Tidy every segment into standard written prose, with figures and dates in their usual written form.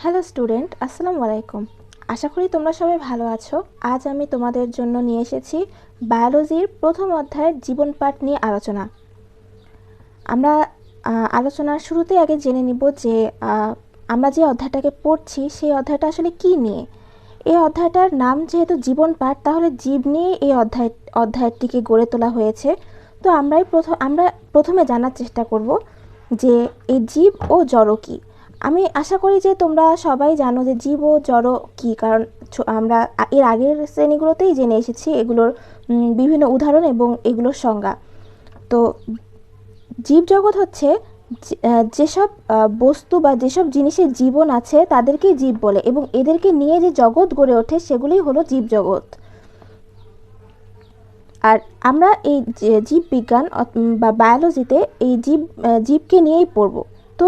Hello student, আসসালামু আলাইকুম। আশা করি তোমরা সবাই ভালো আছো। আজ আমি তোমাদের জন্য নিয়ে এসেছি বায়োলজির প্রথম অধ্যায়ের জীবন পাঠ নিয়ে আলোচনা। আমরা আলোচনার শুরুতেই আগে জেনে নিব যে আমরা যে অধ্যায়টাকে পড়ছি সেই অধ্যায়টা আসলে কি নিয়ে। এই অধ্যায়টার নাম যেহেতু জীবন পাঠ, তাহলে জীব নিয়ে এই অধ্যায়টিকে গড়ে তোলা হয়েছে। তো আমরা প্রথমে জানার চেষ্টা করব যে এই জীব ও জড় কী। আমি আশা করি যে তোমরা সবাই জানো যে জীব ও জড় কী, কারণ আমরা এর আগের শ্রেণীগুলোতেই জেনে এসেছি এগুলোর বিভিন্ন উদাহরণ এবং এগুলোর সংজ্ঞা। তো জীবজগৎ হচ্ছে যেসব বস্তু বা যেসব জিনিসের জীবন আছে তাদেরকেই জীব বলে, এবং এদেরকে নিয়ে যে জগৎ গড়ে ওঠে সেগুলোই হলো জীবজগৎ। আর আমরা এই জীববিজ্ঞান বা বায়োলজিতে এই জীবকে নিয়েই পড়ব। তো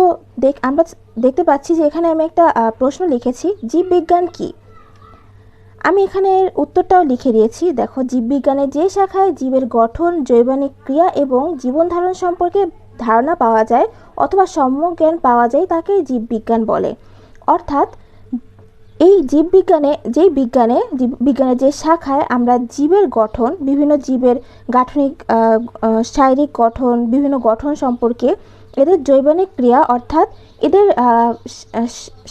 আমরা দেখতে পাচ্ছি যে এখানে আমি একটা প্রশ্ন লিখেছি, জীববিজ্ঞান কি। আমি এখানে এর উত্তরটাও লিখে দিয়েছি। দেখো, জীববিজ্ঞানের যে শাখায় জীবের গঠন, জৈবনিক ক্রিয়া এবং জীবন ধারণ সম্পর্কে ধারণা পাওয়া যায় অথবা সম্যক জ্ঞান পাওয়া যায় তাকেই জীববিজ্ঞান বলে। অর্থাৎ এই জীববিজ্ঞানের যে শাখায় আমরা জীবের গঠন, বিভিন্ন জীবের গাঠনিক শারীরিক গঠন, বিভিন্ন গঠন সম্পর্কে, এদের জৈবনিক ক্রিয়া অর্থাৎ এদের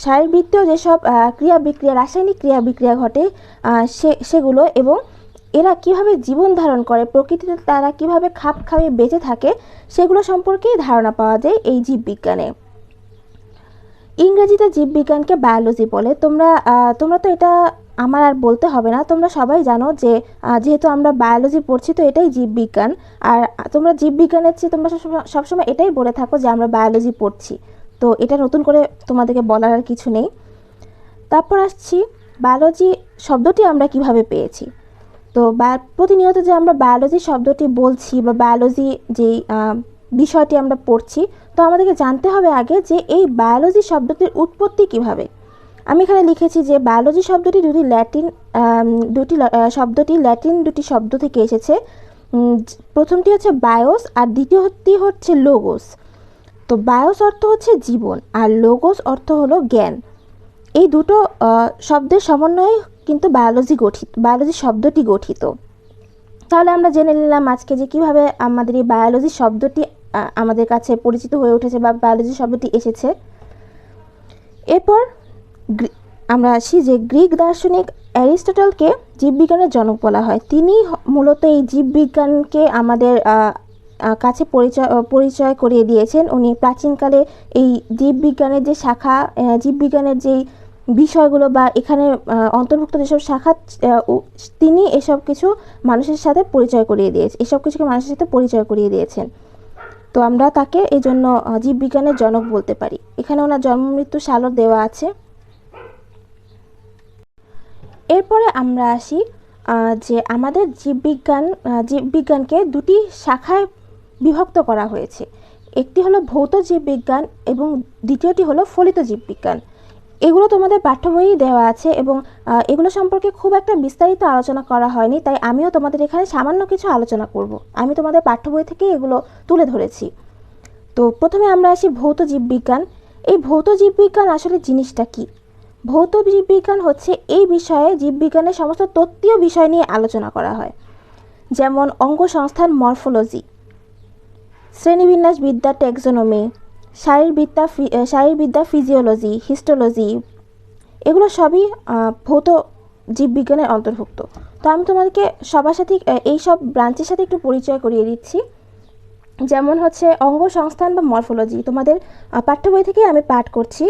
শারীরবৃত্তীয় যেসব ক্রিয়া বিক্রিয়া, রাসায়নিক ক্রিয়া বিক্রিয়া ঘটে সেগুলো, এবং এরা কিভাবে জীবন ধারণ করে, প্রকৃতিতে তারা কিভাবে খাপ খাইয়ে বেঁচে থাকে, সেগুলো সম্পর্কেই ধারণা পাওয়া যায় এই জীববিজ্ঞানে। ইংরেজিতে জীববিজ্ঞানকে বায়োলজি বলে। তোমরা তো এটা আমার আর বলতে হবে না, তোমরা সবাই জানো যে যেহেতু আমরা বায়োলজি পড়ছি তো এটাই জীববিজ্ঞান। আর তোমরা জীববিজ্ঞানের চেয়ে তোমরা সবসময় এটাই বলে থাকো যে আমরা বায়োলজি পড়ছি। তো এটা নতুন করে তোমাদেরকে বলার আর কিছু নেই। তারপর আসছি বায়োলজি শব্দটি আমরা কিভাবে পেয়েছি। তো প্রতিনিয়ত যে আমরা বায়োলজি শব্দটি বলছি বা বায়োলজি যেই বিষয়টি আমরা পড়ছি, তো আমাদেরকে জানতে হবে আগে যে এই বায়োলজি শব্দটির উৎপত্তি কিভাবে। আমি এখানে লিখেছি যে বায়োলজি শব্দটি ল্যাটিন দুটি শব্দ থেকে এসেছে। প্রথমটি হচ্ছে বায়োস আর দ্বিতীয়টি হচ্ছে লোগোস। তো বায়োস অর্থ হচ্ছে জীবন আর লোগোস অর্থ হলো জ্ঞান। এই দুটো শব্দের সমন্বয়ে কিন্তু বায়োলজি শব্দটি গঠিত। তাহলে আমরা জেনে নিলাম আজকে যে কিভাবে আমাদের এই বায়োলজি শব্দটি আমাদের কাছে পরিচিত হয়ে উঠেছে বা বায়োলজি শব্দটি এসেছে। এরপর আমরা আসি যে গ্রিক দার্শনিক অ্যারিস্টটলকে জীববিজ্ঞানের জনক বলা হয়। তিনি মূলত এই জীববিজ্ঞানকে আমাদের কাছে পরিচয় করিয়ে দিয়েছেন। উনি প্রাচীনকালে এই জীববিজ্ঞানের যে শাখা, জীববিজ্ঞানের যেই বিষয়গুলো বা এখানে অন্তর্ভুক্ত যেসব শাখা, তিনি এসব কিছুকে মানুষের সাথে পরিচয় করিয়ে দিয়েছেন। তো আমরা তাকে এই জন্য জীববিজ্ঞানের জনক বলতে পারি। এখানে ওনার জন্ম মৃত্যু সালও দেওয়া আছে। এরপরে আমরা আসি যে আমাদের জীববিজ্ঞানকে দুটি শাখায় বিভক্ত করা হয়েছে। একটি হলো ভৌত জীববিজ্ঞান এবং দ্বিতীয়টি হলো ফলিত জীববিজ্ঞান। এগুলো তোমাদের পাঠ্য বইয়ে দেওয়া আছে এবং এগুলো সম্পর্কে খুব একটা বিস্তারিত আলোচনা করা হয়নি, তাই আমিও তোমাদের এখানে সামান্য কিছু আলোচনা করব। আমি তোমাদের পাঠ্য বই থেকে এগুলো তুলে ধরেছি। তো প্রথমে আমরা আসি ভৌত জীববিজ্ঞান। এই ভৌত জীববিজ্ঞান আসলে জিনিসটা কি? ভৌত জীববিজ্ঞান হচ্ছে এই বিষয়ে জীববিজ্ঞানের সমস্ত তত্ত্বীয় বিষয় নিয়ে আলোচনা করা হয়, যেমন অঙ্গসংস্থান মরফোলজি, শ্রেণীবিন্যাস বিদ্যা ট্যাক্সোনমি, শারীরবিদ্যা ফিজিওলজি, হিস্টোলজি, এগুলো সবই ভৌত জীববিজ্ঞানের অন্তর্ভুক্ত। তো আমি তোমাদেরকে সবার সাথে এই সব ব্রাঞ্চের সাথে একটু পরিচয় করিয়ে দিচ্ছি। যেমন হচ্ছে অঙ্গসংস্থান বা মরফোলজি, তোমাদের পাঠ্য বই থেকে আমি পাঠ করছি।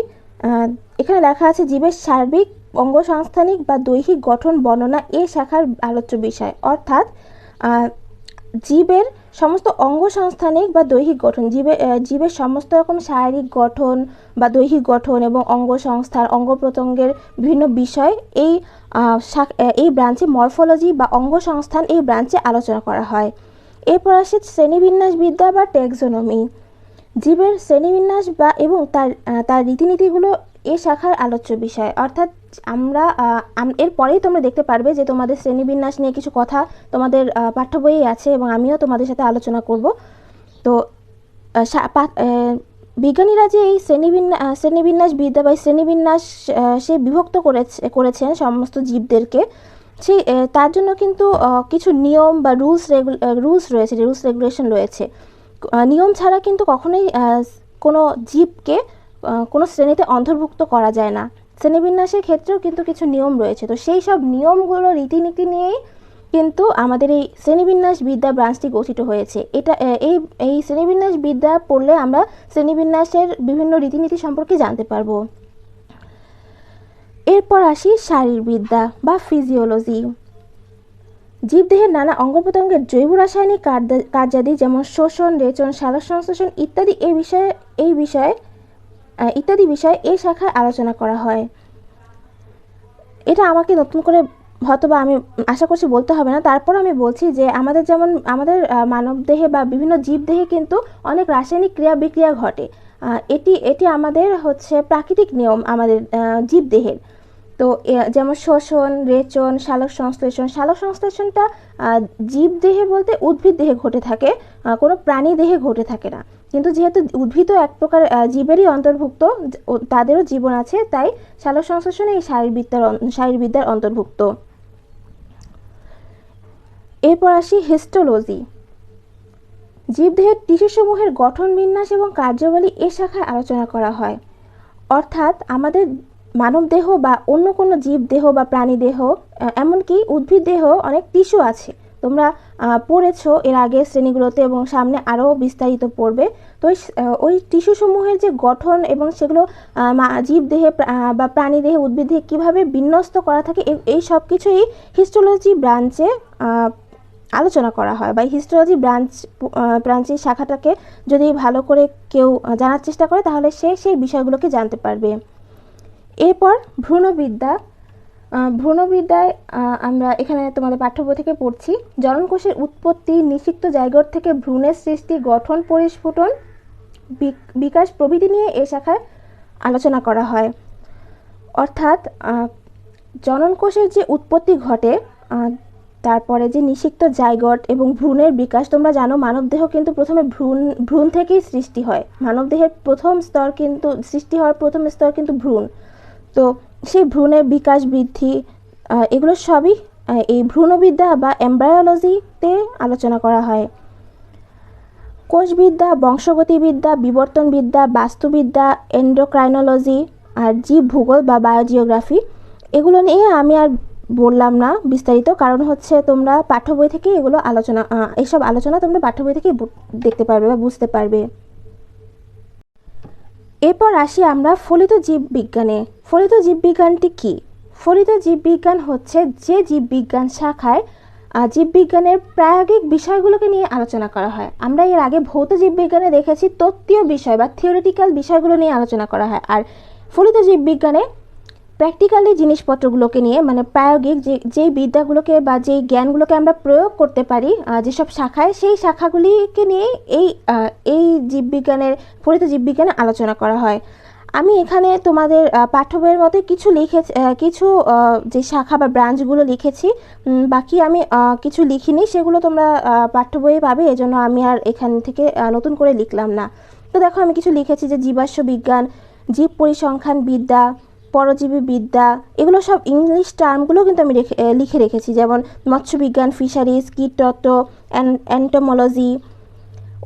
এখানে লেখা আছে জীবের সার্বিক অঙ্গসংস্থানিক বা দৈহিক গঠন বর্ণনা এ শাখার আলোচ্য বিষয়। অর্থাৎ জীবের সমস্ত অঙ্গসংস্থানিক বা দৈহিক গঠন, জীবের সমস্ত রকম শারীরিক গঠন বা দৈহিক গঠন এবং অঙ্গসংস্থান, অঙ্গ প্রত্যঙ্গের বিভিন্ন বিষয় এই ব্রাঞ্চে মরফোলজি বা অঙ্গসংস্থান এই ব্রাঞ্চে আলোচনা করা হয়। এরপর আসে শ্রেণীবিন্যাস বিদ্যা বা ট্যাক্সোনমি। জীবের শ্রেণীবিন্যাস এবং তার রীতিনীতিগুলো এ শাখার আলোচ্য বিষয়। অর্থাৎ এরপরেই তোমরা দেখতে পারবে যে তোমাদের শ্রেণীবিন্যাস নিয়ে কিছু কথা তোমাদের পাঠ্য বইয়ে আছে এবং আমিও তোমাদের সাথে আলোচনা করব। তো বিজ্ঞানীরা যে এই শ্রেণীবিন্যাসবিদ্যা বা শ্রেণীবিন্যাস সে বিভক্ত করেছেন সমস্ত জীবদেরকে, সেই তার জন্য কিন্তু কিছু নিয়ম বা রুলস রয়েছে, রুলস রেগুলেশন রয়েছে। নিয়ম ছাড়া কিন্তু কখনোই কোনো জীবকে কোনো শ্রেণীতে অন্তর্ভুক্ত করা যায় না। শ্রেণীবিন্যাসের ক্ষেত্রেও কিন্তু কিছু নিয়ম রয়েছে। তো সেই সব নিয়মগুলো, রীতিনীতি নিয়েই কিন্তু আমাদের এই শ্রেণীবিন্যাস বিদ্যা ব্রাঞ্চটি গঠিত হয়েছে। এই শ্রেণীবিন্যাস বিদ্যা পড়লে আমরা শ্রেণীবিন্যাসের বিভিন্ন রীতিনীতি সম্পর্কে জানতে পারবো। এরপর আসি শারীরবিদ্যা বা ফিজিওলজি। জীবদেহের নানা অঙ্গ প্রত্যঙ্গের জৈব রাসায়নিক কার্যাদি যেমন শোষণ, রেচন, সালোকসংশ্লেষণ ইত্যাদি বিষয়ে এই শাখায় আলোচনা করা হয়। এটা আমাকে নতুন করে হয়তোবা আমি আশা করছি বলতে হবে না, তারপর আমি বলছি যে আমাদের যেমন আমাদের মানবদেহে বা বিভিন্ন জীবদেহে কিন্তু অনেক রাসায়নিক ক্রিয়া বিক্রিয়া ঘটে। এটি আমাদের হচ্ছে প্রাকৃতিক নিয়ম আমাদের জীবদেহের। তো যেমন শোষণ, রেচন, সালোকসংশ্লেষণটা জীবদেহে বলতে উদ্ভিদ দেহে ঘটে থাকে, কোনো প্রাণী দেহে ঘটে থাকে না। কিন্তু যেহেতু উদ্ভিদও এক প্রকার জীবেরই অন্তর্ভুক্ত, তাদেরও জীবন আছে, তাই সালোকসংশ্লেষণ এই শারীরবিদ্যার অন্তর্ভুক্ত। এরপর আসি হিস্টোলজি। জীবদেহের টিস্যুসমূহের গঠন, বিন্যাস এবং কার্যাবলী এ শাখায় আলোচনা করা হয়। অর্থাৎ আমাদের মানবদেহ বা অন্য কোনো জীবদেহ বা প্রাণীদেহ, এমনকি উদ্ভিদ দেহ অনেক টিস্যু আছে। তোমরা পড়েছো এর আগের শ্রেণীগুলোতে এবং সামনে আরও বিস্তারিত পড়বে। তো ওই টিস্যুসমূহের যে গঠন এবং সেগুলো জীবদেহে বা প্রাণীদেহে, উদ্ভিদ দেহে কীভাবে বিন্যস্ত করা থাকে, এই সব কিছুই হিস্টোলজি ব্রাঞ্চে আলোচনা করা হয়। বা হিস্টোলজি ব্রাঞ্চের শাখাটাকে যদি ভালো করে কেউ জানার চেষ্টা করে তাহলে সেই বিষয়গুলোকে জানতে পারবে। এরপর ভ্রূণবিদ্যায় আমরা এখানে তোমাদের পাঠ্য বই থেকে পড়ছি। জননকোষের উৎপত্তি, নিষিক্ত জাইগোট থেকে ভ্রূণের সৃষ্টি, গঠন, পরিস্ফুটন, বিকাশ প্রভৃতি নিয়ে এ শাখায় আলোচনা করা হয়। অর্থাৎ জননকোষের যে উৎপত্তি ঘটে, তারপরে যে নিষিক্ত জাইগোট এবং ভ্রূণের বিকাশ। তোমরা জানো মানবদেহ কিন্তু প্রথমে ভ্রূণ থেকেই সৃষ্টি হয়। মানবদেহের সৃষ্টি হওয়ার প্রথম স্তর কিন্তু ভ্রূণ। তো সেই ভ্রূণের বিকাশ, বৃদ্ধি, এগুলো সবই এই ভ্রূণবিদ্যা বা এমব্রায়োলজিতে আলোচনা করা হয়। কোষবিদ্যা, বংশগতিবিদ্যা, বিবর্তনবিদ্যা, বাস্তুবিদ্যা, এন্ডোক্রাইনোলজি আর জীব ভূগোল বা বায়োজিওগ্রাফি, এগুলো নিয়ে আমি আর বললাম না বিস্তারিত, কারণ হচ্ছে তোমরা পাঠ্য বই থেকে এইসব আলোচনা তোমরা পাঠ্য বই থেকে দেখতে পারবে বা বুঝতে পারবে। এরপর আসি আমরা ফলিত জীববিজ্ঞানে। ফলিত জীববিজ্ঞানটি কি? ফলিত জীববিজ্ঞান হচ্ছে যে জীববিজ্ঞান শাখায় জীববিজ্ঞানের প্রায়োগিক বিষয়গুলোকে নিয়ে আলোচনা করা হয়। আমরা এর আগে ভৌত জীববিজ্ঞানে দেখেছি তত্ত্বীয় বিষয় বা থিওরিটিক্যাল বিষয়গুলো নিয়ে আলোচনা করা হয়, আর ফলিত জীববিজ্ঞানে প্র্যাকটিক্যালি জিনিসপত্রগুলোকে নিয়ে, মানে প্রায়োগিক যেই বিদ্যাগুলোকে বা যেই জ্ঞানগুলোকে আমরা প্রয়োগ করতে পারি যেসব শাখায়, সেই শাখাগুলিকে নিয়ে এই ফলিত জীববিজ্ঞানে আলোচনা করা হয়। আমি এখানে তোমাদের পাঠ্য বইয়ের মতো কিছু যে শাখা বা ব্রাঞ্চগুলো লিখেছি, বাকি আমি কিছু লিখিনি, সেগুলো তোমরা পাঠ্য বইয়ে পাবে, এজন্য আমি আর এখান থেকে নতুন করে লিখলাম না। তো দেখো আমি কিছু লিখেছি যে জীবাশ্ম বিজ্ঞান, জীব পরিসংখ্যান বিদ্যা, পরজীবী বিদ্যা, এগুলো সব ইংলিশ টার্মগুলো কিন্তু আমি লিখে রেখেছি, যেমন মৎস্যবিজ্ঞান, ফিশারিজ, কীটতত্ত্ব, এন্টোমোলজি,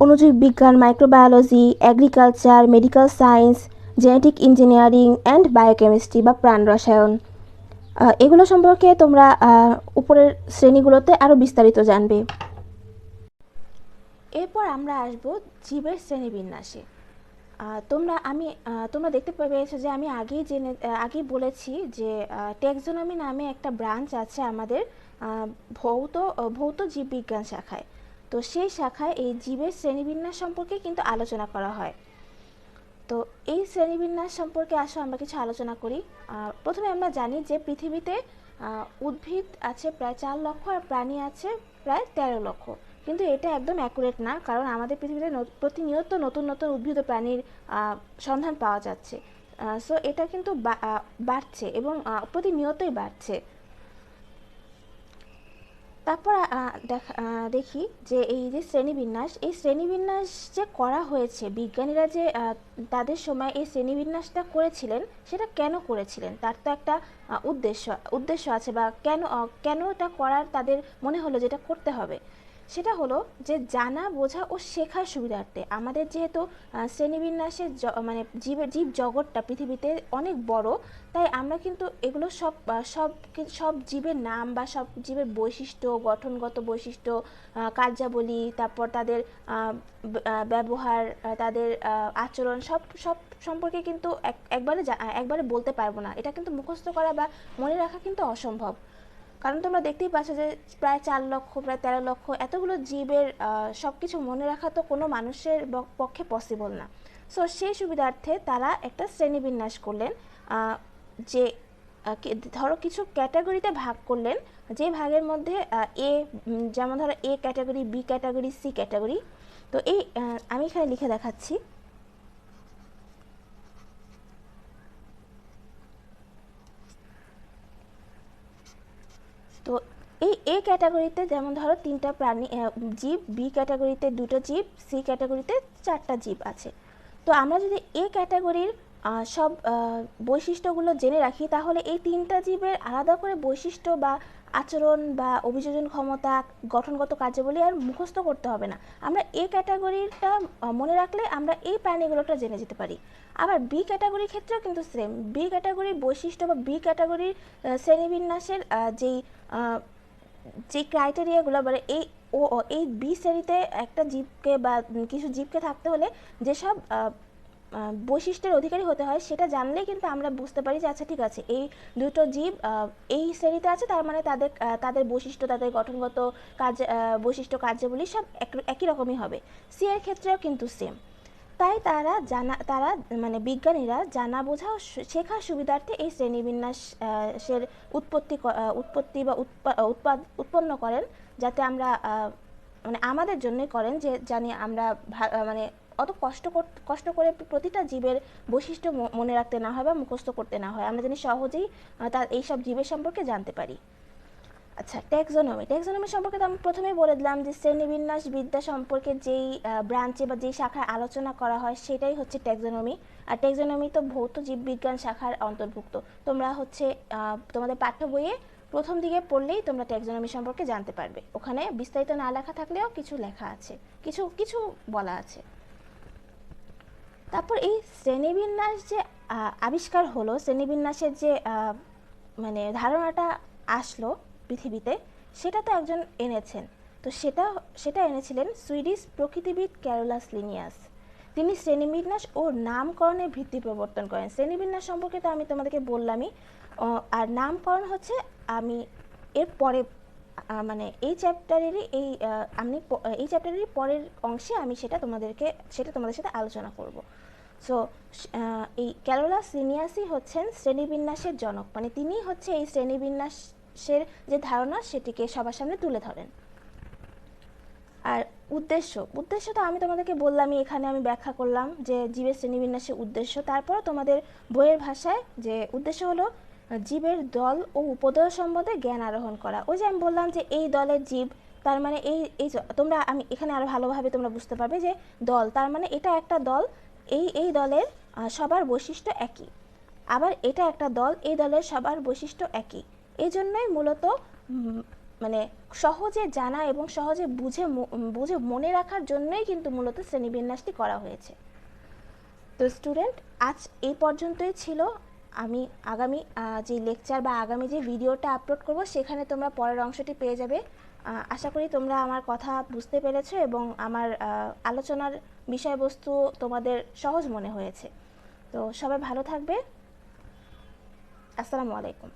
অণুজীব বিজ্ঞান, microbiology, agriculture, medical science, genetic engineering and biochemistry বা প্রাণ রসায়ন। এগুলো সম্পর্কে তোমরা উপরের শ্রেণীগুলোতে আরও বিস্তারিত জানবে। এরপর আমরা আসব জীবের শ্রেণীবিন্যাসে। তোমরা দেখতে পেয়েছো যে আমি আগেই বলেছি যে টেক্সোনমি নামে একটা ব্রাঞ্চ আছে আমাদের ভৌত জীববিজ্ঞান শাখায়। তো সেই শাখায় এই জীবের শ্রেণীবিন্যাস সম্পর্কে কিন্তু আলোচনা করা হয়। তো এই শ্রেণীবিন্যাস সম্পর্কে আমরা কিছু আলোচনা করি। প্রথমে আমরা জানি যে পৃথিবীতে উদ্ভিদ আছে প্রায় 4 লক্ষ আর প্রাণী আছে প্রায় 13 লক্ষ। কিন্তু এটা একদম অ্যাকুরেট না, কারণ আমাদের পৃথিবীতে প্রতিনিয়ত নতুন নতুন উদ্ভিদ ও প্রাণীর সন্ধান পাওয়া যাচ্ছে। সো এটা কিন্তু বাড়ছে এবং প্রতিনিয়তই বাড়ছে। তারপর দেখি যে এই যে শ্রেণীবিন্যাস, এই শ্রেণীবিন্যাস যে করা হয়েছে, বিজ্ঞানীরা যে তাদের সময় এই শ্রেণীবিন্যাসটা করেছিলেন, সেটা কেন করেছিলেন, তার তো একটা উদ্দেশ্য আছে, বা কেন এটা করার তাদের মনে হলো যেটা করতে হবে। সেটা হলো যে জানা, বোঝা ও শেখার সুবিধার্থে। আমাদের যেহেতু শ্রেণীবিন্যাসের মানে জীব জগৎটা পৃথিবীতে অনেক বড়, তাই আমরা কিন্তু এগুলো সব জীবের নাম বা সব জীবের বৈশিষ্ট্য, গঠনগত বৈশিষ্ট্য, কার্যাবলী, তারপর তাদের ব্যবহার, তাদের আচরণ, সব সব সম্পর্কে কিন্তু একবারে বলতে পারবো না। এটা কিন্তু মুখস্থ করা বা মনে রাখা কিন্তু অসম্ভব। কারণ তোমরা দেখতেই পাচ্ছ যে প্রায় 4 লক্ষ, প্রায় 13 লক্ষ এতগুলো জীবের সব কিছু মনে রাখা তো কোনো মানুষের পক্ষে পসিবল না। সো সেই সুবিধার্থে তারা একটা শ্রেণীবিন্যাস করলেন, যে ধরো কিছু ক্যাটাগরিতে ভাগ করলেন, যে ভাগের মধ্যে যেমন ধরো A category, B category, C category. তো এই আমি এখানে লিখে দেখাচ্ছি। তো এই এ ক্যাটাগরিতে যেমন ধরো 3টা প্রাণী জীব, বি ক্যাটাগরিতে 2টো জীব, সি ক্যাটাগরিতে 4টা জীব আছে। তো আমরা যদি এ ক্যাটাগরির সব বৈশিষ্ট্যগুলো জেনে রাখি, তাহলে এই 3টা জীবের আলাদা করে বৈশিষ্ট্য বা আচরণ বা অভিযোজন ক্ষমতা, গঠনগত কার্যাবলী আর মুখস্থ করতে হবে না। আমরা এ ক্যাটাগরিটা মনে রাখলে আমরা এই প্রাণীগুলোটা জেনে যেতে পারি। আবার বি ক্যাটাগরির ক্ষেত্রেও কিন্তু সেম, বি ক্যাটাগরির বৈশিষ্ট্য বা বি ক্যাটাগরির শ্রেণীবিন্যাসের যে ক্রাইটেরিয়াগুলো, মানে এই বি শ্রেণীতে একটা জীবকে বা কিছু জীবকে থাকতে হলে যেসব বৈশিষ্ট্যের অধিকারী হতে হয়, সেটা জানলেই কিন্তু আমরা বুঝতে পারি যে আচ্ছা ঠিক আছে, এই দুটো জীব এই শ্রেণীতে আছে, তার মানে তাদের বৈশিষ্ট্য, তাদের গঠনগত বৈশিষ্ট্য, কার্যাবলী সব একই রকমই হবে। সি এর ক্ষেত্রেও কিন্তু সেম। তাই তারা মানে বিজ্ঞানীরা জানা, বোঝা ও শেখার সুবিধার্থে এই শ্রেণীবিন্যাসের উৎপত্তি বা উৎপন্ন করেন, যাতে আমরা মানে আমাদের জন্যই করেন, যে জানি আমরা মানে অত কষ্ট করে প্রতিটা জীবের বৈশিষ্ট্য মনে রাখতে না হয় বা মুখস্থ করতে না হয়, আমরা জানি সহজেই এইসব জীবের সম্পর্কে জানতে পারি। আচ্ছা, ট্যাক্সোনমি সম্পর্কে তো আমি প্রথমেই বলে দিলাম যে শ্রেণীবিন্যাস বিদ্যা সম্পর্কে যেই ব্রাঞ্চে বা যেই শাখায় আলোচনা করা হয় সেটাই হচ্ছে ট্যাক্সোনমি। আর ট্যাক্সোনমি তো ভৌত জীববিজ্ঞান শাখার অন্তর্ভুক্ত। তোমরা হচ্ছে তোমাদের পাঠ্য বইয়ে প্রথম দিকে পড়লেই তোমরা ট্যাক্সোনমি সম্পর্কে জানতে পারবে। ওখানে বিস্তারিত না লেখা থাকলেও কিছু লেখা আছে, কিছু বলা আছে। তারপর এই শ্রেণীবিন্যাস যে আবিষ্কার হলো, শ্রেণীবিন্যাসের যে মানে ধারণাটা আসলো পৃথিবীতে, সেটা তো একজন এনেছেন। তো সেটা এনেছিলেন সুইডিশ প্রকৃতিবিদ ক্যারোলাস লিনিয়াস। তিনি শ্রেণীবিন্যাস ও নামকরণের ভিত্তি প্রবর্তন করেন। শ্রেণীবিন্যাস সম্পর্কে তো আমি তোমাদেরকে বললামই, আর নামকরণ হচ্ছে আমি এর পরে মানে এই চ্যাপ্টারেরই এই চ্যাপ্টারেরই পরের অংশে আমি সেটা তোমাদের সাথে আলোচনা করব। সো এই ক্যারোলাস লিনিয়াসই হচ্ছেন শ্রেণীবিন্যাসের জনক, মানে তিনিই হচ্ছে এই শ্রেণীবিন্যাসের যে ধারণা সেটিকে সবার সামনে তুলে ধরেন। আর উদ্দেশ্য তো আমি তোমাদেরকে বললামই, এখানে আমি ব্যাখ্যা করলাম যে জীবের শ্রেণীবিন্যাসের উদ্দেশ্য। তারপর তোমাদের বইয়ের ভাষায় যে উদ্দেশ্য হলো জীবের দল ও উপদল সম্বন্ধে জ্ঞান আরোহণ করা। ওই যে আমি বললাম যে এই দলের জীব, তার মানে আমি এখানে আরো ভালোভাবে তোমরা বুঝতে পারবে যে দল, তার মানে এটা একটা দল, এই দলের সবার বৈশিষ্ট্য একই। আবার এটা একটা দল, এই দলের সবার বৈশিষ্ট্য একই। এই জন্যই মূলত মানে সহজে জানা এবং সহজে বুঝে মনে রাখার জন্যই কিন্তু মূলত শ্রেণীবিন্যাসটি করা হয়েছে। তো স্টুডেন্ট, আজ এই পর্যন্তই ছিল। আমি আগামী যে লেকচার বা আগামী যে ভিডিওটা আপলোড করব, সেখানে তোমরা পরের অংশটি পেয়ে যাবে। আশা করি তোমরা আমার কথা বুঝতে পেরেছো এবং আমার আলোচনার বিষয়বস্তু তোমাদের সহজ মনে হয়েছে। তো সবাই ভালো থাকবে। আসসালামু আলাইকুম।